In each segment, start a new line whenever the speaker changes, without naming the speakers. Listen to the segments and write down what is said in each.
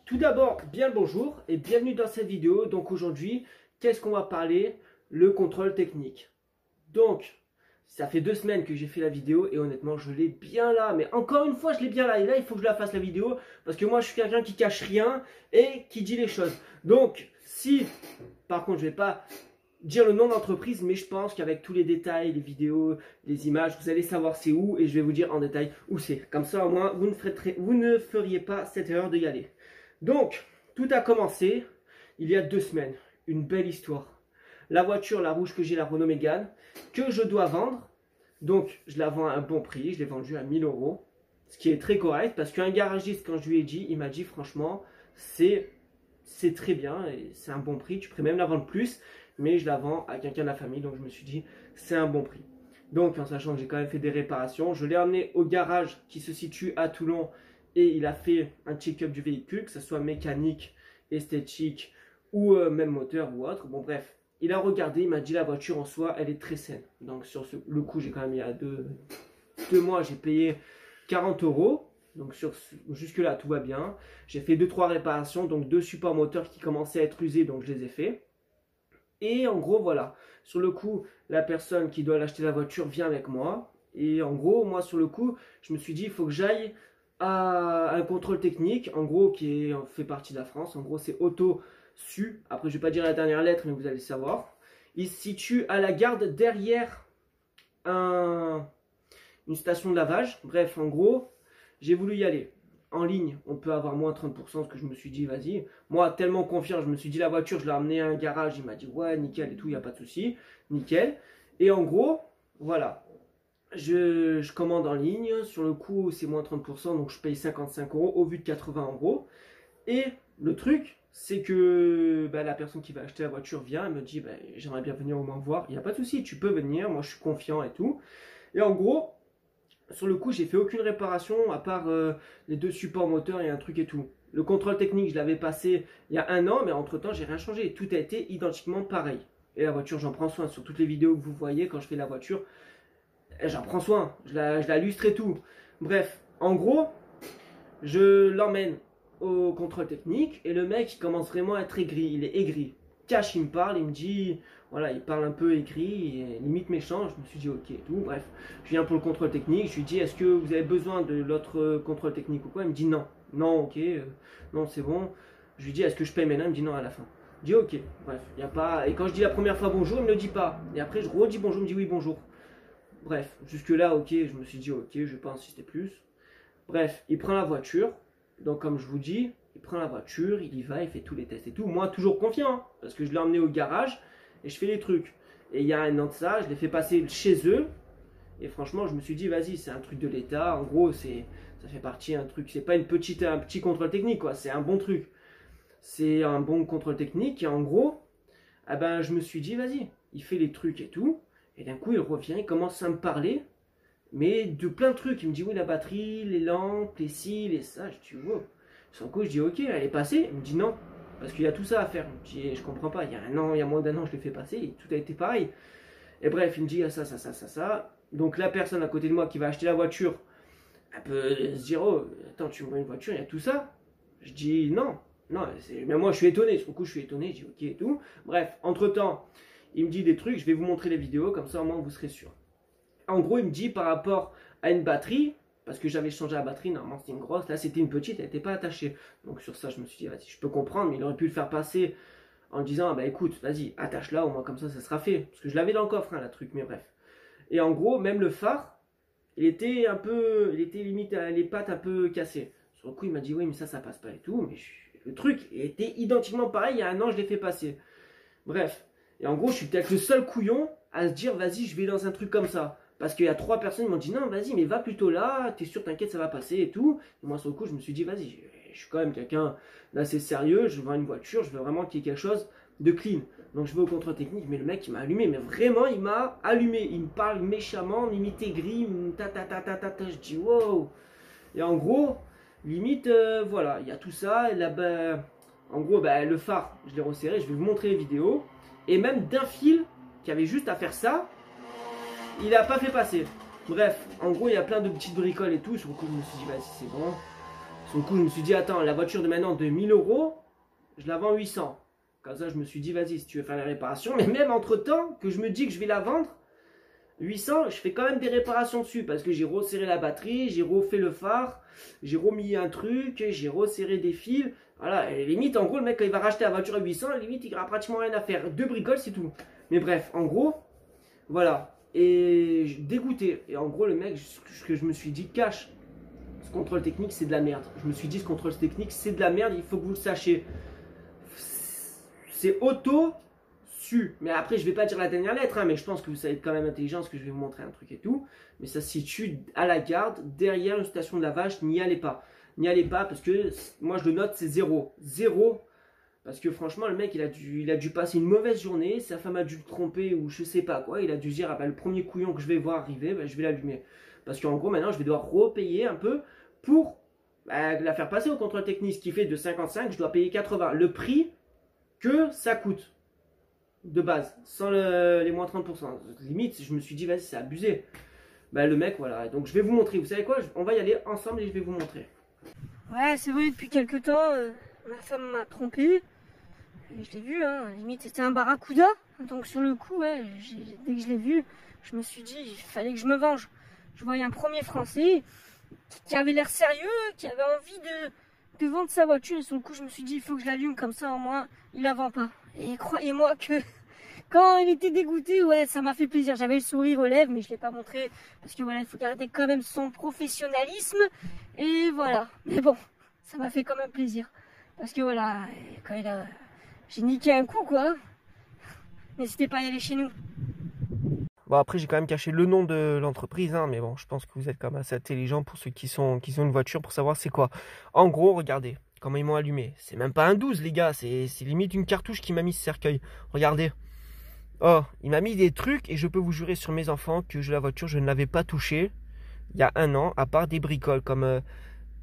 Tout d'abord, bien le bonjour et bienvenue dans cette vidéo. Donc aujourd'hui, qu'est-ce qu'on va parler? Le contrôle technique. Donc, ça fait 2 semaines que j'ai fait la vidéo et honnêtement, je l'ai bien là. Mais encore une fois, je l'ai bien là. Et là, il faut que je la fasse la vidéo parce que moi, je suis quelqu'un qui cache rien et qui dit les choses. Donc, si, par contre, je ne vais pas dire le nom d'entreprise, mais je pense qu'avec tous les détails, les vidéos, les images, vous allez savoir c'est où et je vais vous dire en détail où c'est. Comme ça, au moins, vous ne feriez pas cette erreur d'y aller. Donc, tout a commencé il y a 2 semaines. Une belle histoire. La voiture, la rouge que j'ai, la Renault Mégane, que je dois vendre. Donc, je la vends à un bon prix. Je l'ai vendue à 1000 €. Ce qui est très correct parce qu'un garagiste, quand je lui ai dit, il m'a dit franchement, c'est très bien et c'est un bon prix. Tu pourrais même la vendre plus, mais je la vends à quelqu'un de la famille. Donc, je me suis dit, c'est un bon prix. Donc, en sachant que j'ai quand même fait des réparations, je l'ai emmené au garage qui se situe à Toulon. Et il a fait un check-up du véhicule, que ce soit mécanique, esthétique ou même moteur ou autre. Bon bref, il a regardé, il m'a dit la voiture en soi, elle est très saine. Donc sur le coup, j'ai quand même, il y a deux mois, j'ai payé 40 €. Donc jusque là, tout va bien. J'ai fait 2-3 réparations, donc 2 supports moteurs qui commençaient à être usés, donc je les ai fait. Et en gros, voilà. Sur le coup, la personne qui doit l'acheter la voiture vient avec moi. Et en gros, moi sur le coup, je me suis dit, il faut que j'aille à un contrôle technique, en gros, qui fait partie de la France. En gros, c'est Auto-Su. Après, je ne vais pas dire la dernière lettre, mais vous allez le savoir. Il se situe à la garde derrière une station de lavage. Bref, en gros, j'ai voulu y aller. En ligne, on peut avoir moins 30%, parce que je me suis dit, vas-y. Moi, tellement confiant, je me suis dit, la voiture, je l'ai emmenée à un garage. Il m'a dit, ouais, nickel et tout, il n'y a pas de souci. Nickel. Et en gros, voilà. Je commande en ligne, sur le coup c'est moins 30%, donc je paye 55 € au vu de 80 €. Et le truc, c'est que la personne qui va acheter la voiture vient et me dit j'aimerais bien venir au moins voir. Il n'y a pas de souci, tu peux venir, moi je suis confiant et tout. Et en gros, sur le coup, j'ai fait aucune réparation à part les 2 supports moteurs et un truc et tout. Le contrôle technique, je l'avais passé il y a 1 an, mais entre temps, j'ai rien changé. Tout a été identiquement pareil. Et la voiture, j'en prends soin. Sur toutes les vidéos que vous voyez quand je fais la voiture, j'en prends soin, je la lustre et tout. Bref, en gros, je l'emmène au contrôle technique et le mec il commence vraiment à être aigri, il est aigri. Cash, il me parle, il me dit, voilà, il parle un peu aigri, et limite méchant. Je me suis dit ok et tout. Bref, je viens pour le contrôle technique, je lui dis est-ce que vous avez besoin de l'autre contrôle technique ou quoi? Il me dit non, non, ok, non, c'est bon. Je lui dis est-ce que je paye maintenant? Il me dit non à la fin. Je dis ok, bref, il n'y a pas. Et quand je dis la première fois bonjour, il me le dit pas. Et après, je redis bonjour, il me dit oui, bonjour. Bref, jusque là, ok, je me suis dit, ok, je vais pas insister plus. Bref, il prend la voiture. Donc, comme je vous dis, il prend la voiture, il y va, il fait tous les tests et tout. Moi, toujours confiant, hein, parce que je l'ai emmené au garage et je fais les trucs. Et il y a 1 an de ça, je l'ai fait passer chez eux. Et franchement, je me suis dit, vas-y, c'est un truc de l'État. En gros, ça fait partie d'un truc. C'est pas un petit contrôle technique, quoi. C'est un bon truc. C'est un bon contrôle technique. Et en gros, je me suis dit, vas-y, il fait les trucs et tout. Et d'un coup, il revient, il commence à me parler, mais de plein de trucs. Il me dit, oui, la batterie, les lampes, les ci, les ça. Je dis, wow. Sur le coup, je dis, ok, elle est passée. Il me dit, non, parce qu'il y a tout ça à faire. Je dis, je comprends pas. Il y a 1 an, il y a moins d'1 an, je l'ai fait passer, et tout a été pareil. Et bref, il me dit, ah, ça. Donc la personne à côté de moi qui va acheter la voiture, elle peut se dire, oh, attends, tu me vends une voiture, il y a tout ça. Je dis, non. Mais moi, je suis étonné. Sur le coup, je suis étonné. Je dis, ok, et tout. Bref, entre-temps, il me dit des trucs, je vais vous montrer les vidéos, comme ça au moins vous serez sûr. En gros, il me dit par rapport à une batterie, parce que j'avais changé la batterie, normalement c'était une grosse, là c'était une petite, elle n'était pas attachée. Donc sur ça, je me suis dit, vas-y, je peux comprendre, mais il aurait pu le faire passer en disant, écoute, vas-y, attache-la, au moins comme ça sera fait. Parce que je l'avais dans le coffre, hein, la truc, mais bref. Et en gros, même le phare, il était limite, les pattes un peu cassées. Sur le coup, il m'a dit, oui, mais ça passe pas et tout, mais le truc était identiquement pareil, il y a 1 an, je l'ai fait passer. Bref. Et en gros, je suis peut-être le seul couillon à se dire, vas-y, je vais dans un truc comme ça. Parce qu'il y a 3 personnes qui m'ont dit, non, vas-y, mais va plutôt là, t'es sûr, t'inquiète, ça va passer et tout. Et moi, sur le coup, je me suis dit, vas-y, je suis quand même quelqu'un d'assez sérieux, je vends une voiture, je veux vraiment qu'il y ait quelque chose de clean. Donc, je vais au contrôle technique, mais le mec, il m'a allumé, mais vraiment, il m'a allumé. Il me parle méchamment, limite aigri, je dis, wow. Et en gros, limite, voilà, il y a tout ça, et là, en gros, le phare, je l'ai resserré, je vais vous montrer les vidéos. Et même d'un fil qui avait juste à faire ça, il n'a pas fait passer. Bref, en gros, il y a plein de petites bricoles et tout. Sur le coup, je me suis dit, vas-y, c'est bon. Du coup, je me suis dit, attends, la voiture de maintenant de 1000 euros, je la vends 800. Comme ça, je me suis dit, vas-y, si tu veux faire les réparations. Mais même entre-temps, que je me dis que je vais la vendre, 800, je fais quand même des réparations dessus. Parce que j'ai resserré la batterie, j'ai refait le phare, j'ai remis un truc, j'ai resserré des fils. Voilà, et limite, en gros, le mec, quand il va racheter la voiture à 800, limite, il aura pratiquement rien à faire. 2 bricoles, c'est tout. Mais bref, en gros, voilà. Et dégoûté. Et en gros, le mec, ce que je me suis dit, cash. Ce contrôle technique, c'est de la merde. Je me suis dit, ce contrôle technique, c'est de la merde, il faut que vous le sachiez. C'est auto-su. Mais après, je vais pas dire la dernière lettre, hein, mais je pense que vous savez être quand même intelligent, parce que je vais vous montrer un truc et tout. Mais ça se situe à la garde, derrière une station de lavage, n'y allez pas. N'y allez pas, parce que moi, je le note, c'est 0. 0. Parce que franchement, le mec, il a dû passer une mauvaise journée, sa femme a dû le tromper, ou je sais pas quoi. Il a dû dire, ah bah, le premier couillon que je vais voir arriver, bah, je vais l'allumer. Parce qu'en gros, maintenant, je vais devoir repayer un peu pour la faire passer au contrôle technique, ce qui fait de 55, je dois payer 80. Le prix que ça coûte de base, sans les moins 30%. Limite, je me suis dit, vas-y, c'est abusé. Bah, le mec, voilà. Donc, je vais vous montrer. Vous savez quoi? On va y aller ensemble et je vais vous montrer.
Ouais, c'est vrai, depuis quelques temps, ma femme m'a trompé. Et je l'ai vu, hein. Limite, c'était un barracuda. Donc, sur le coup, ouais, dès que je l'ai vu, je me suis dit, il fallait que je me venge. Je voyais un premier Français qui avait l'air sérieux, qui avait envie de vendre sa voiture. Et sur le coup, je me suis dit, il faut que je l'allume, comme ça, au moins, il la vend pas. Et croyez-moi que quand il était dégoûté, ouais, ça m'a fait plaisir. J'avais le sourire aux lèvres, mais je ne l'ai pas montré. Parce que voilà, il faut garder quand même son professionnalisme. Et voilà. Mais bon, ça m'a fait quand même plaisir. Parce que voilà, quand j'ai niqué un coup, quoi. N'hésitez pas à y aller chez nous.
Bon, après, j'ai quand même caché le nom de l'entreprise, hein, mais bon, je pense que vous êtes quand même assez intelligent pour ceux qui ont une voiture pour savoir c'est quoi. En gros, regardez comment ils m'ont allumé. C'est même pas un 12, les gars, c'est limite une cartouche qui m'a mis ce cercueil. Regardez. Oh, il m'a mis des trucs et je peux vous jurer sur mes enfants que la voiture, je ne l'avais pas touchée il y a un an, à part des bricoles comme...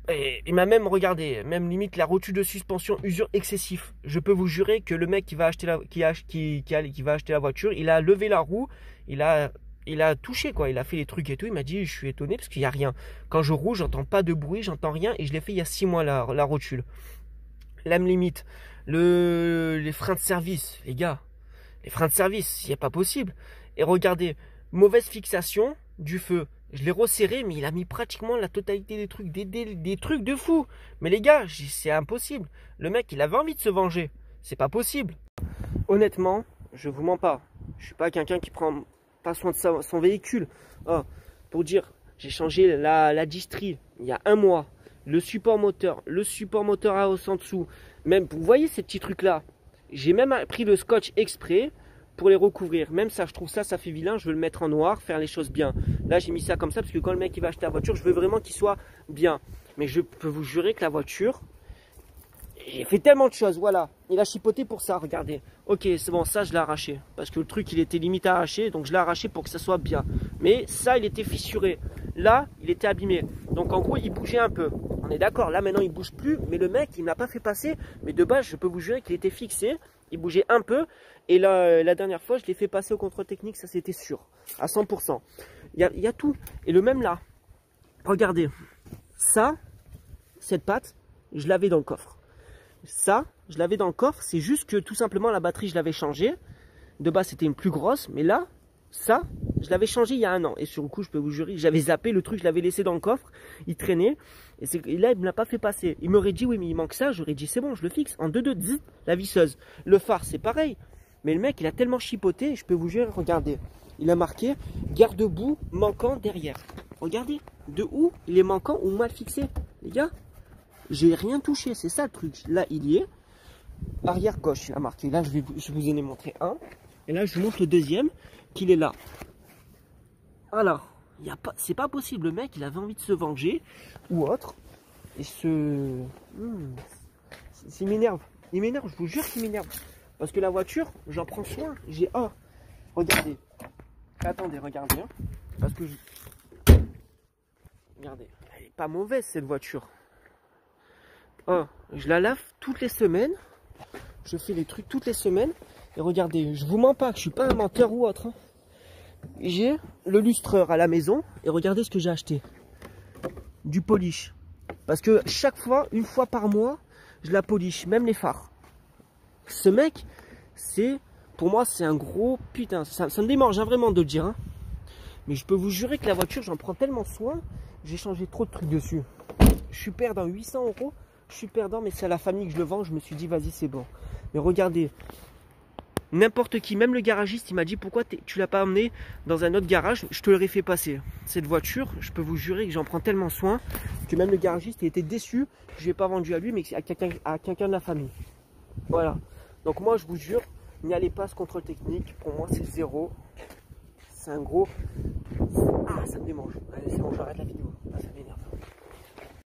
il m'a même regardé, même limite la rotule de suspension usure excessif. Je peux vous jurer que le mec qui va acheter la voiture, il a levé la roue, il a touché quoi, il a fait les trucs et tout. Il m'a dit, je suis étonné parce qu'il n'y a rien. Quand je roule, j'entends pas de bruit, j'entends rien et je l'ai fait il y a 6 mois la rotule. Lame limite, les freins de service, les gars, les freins de service, c'est pas possible. Et regardez, mauvaise fixation du feu. Je l'ai resserré, mais il a mis pratiquement la totalité des trucs, des trucs de fou. Mais les gars, c'est impossible. Le mec, il avait envie de se venger. C'est pas possible. Honnêtement, je vous mens pas. Je suis pas quelqu'un qui prend pas soin de son véhicule. Oh, pour dire, j'ai changé la distrie il y a un mois. Le support moteur à hausse en dessous. Même, vous voyez ces petits trucs là. J'ai même pris le scotch exprès pour les recouvrir. Même ça, je trouve ça fait vilain. Je veux le mettre en noir, faire les choses bien. Là, j'ai mis ça comme ça parce que quand le mec il va acheter la voiture, je veux vraiment qu'il soit bien. Mais je peux vous jurer que la voiture, j'ai fait tellement de choses. Voilà, il a chipoté pour ça. Regardez. Ok, c'est bon, ça je l'ai arraché parce que le truc il était limite arraché, donc je l'ai arraché pour que ça soit bien. Mais ça, il était fissuré. Là, il était abîmé. Donc en gros, il bougeait un peu. On est d'accord. Là maintenant, il bouge plus. Mais le mec, il ne l'a pas fait passer. Mais de base, je peux vous jurer qu'il était fixé. Il bougeait un peu. Et là, la dernière fois, je l'ai fait passer au contrôle technique. Ça, c'était sûr. À 100%. Il y a tout. Et le même là. Regardez. Ça, cette patte, je l'avais dans le coffre. Ça, je l'avais dans le coffre. C'est juste que tout simplement, la batterie, je l'avais changée. De base, c'était une plus grosse. Mais là, ça, je l'avais changé il y a un an. Et sur le coup, je peux vous jurer, j'avais zappé le truc, je l'avais laissé dans le coffre. Il traînait. Et là, il ne me l'a pas fait passer. Il m'aurait dit, oui, mais il manque ça. J'aurais dit, c'est bon, je le fixe. En 2-2, la visseuse. Le phare, c'est pareil. Mais le mec, il a tellement chipoté. Je peux vous jurer, regardez. Il a marqué garde-boue manquant derrière. Regardez. De où il est manquant ou mal fixé. Les gars, j'ai rien touché. C'est ça le truc. Là, il y est. Arrière gauche, il a marqué. Là, je vous en ai montré un. Et là, je vous montre le deuxième, qu'il est là. Alors, c'est pas possible. Le mec, il avait envie de se venger ou autre. Et il m'énerve. Il m'énerve, je vous jure qu'il m'énerve. Parce que la voiture, j'en prends soin. Regardez. Attendez, regardez. Hein. Parce que regardez, elle est pas mauvaise cette voiture. Oh, je la lave toutes les semaines. Je fais les trucs toutes les semaines. Et regardez, je vous mens pas, je suis pas un menteur ou autre. Hein. J'ai le lustreur à la maison. Et regardez ce que j'ai acheté. Du polish. Parce que chaque fois, une fois par mois, je la polish, même les phares. Ce mec, pour moi, c'est un gros putain. Ça me démange hein, vraiment de le dire. Hein. Mais je peux vous jurer que la voiture, j'en prends tellement soin. J'ai changé trop de trucs dessus. Je suis perdant 800 €. Je suis perdant, mais c'est à la famille que je le vends. Je me suis dit, vas-y, c'est bon. Mais regardez, n'importe qui, même le garagiste, il m'a dit, pourquoi tu l'as pas emmené dans un autre garage? Je te l'aurais fait passer. Cette voiture, je peux vous jurer que j'en prends tellement soin que même le garagiste, il était déçu. Je ne l'ai pas vendu à lui, mais à quelqu'un de la famille. Voilà. Donc moi, je vous jure, n'y allez pas ce contrôle technique. Pour moi, c'est zéro. C'est un gros... Ah, ça me démange. Allez, c'est bon, j'arrête la vidéo.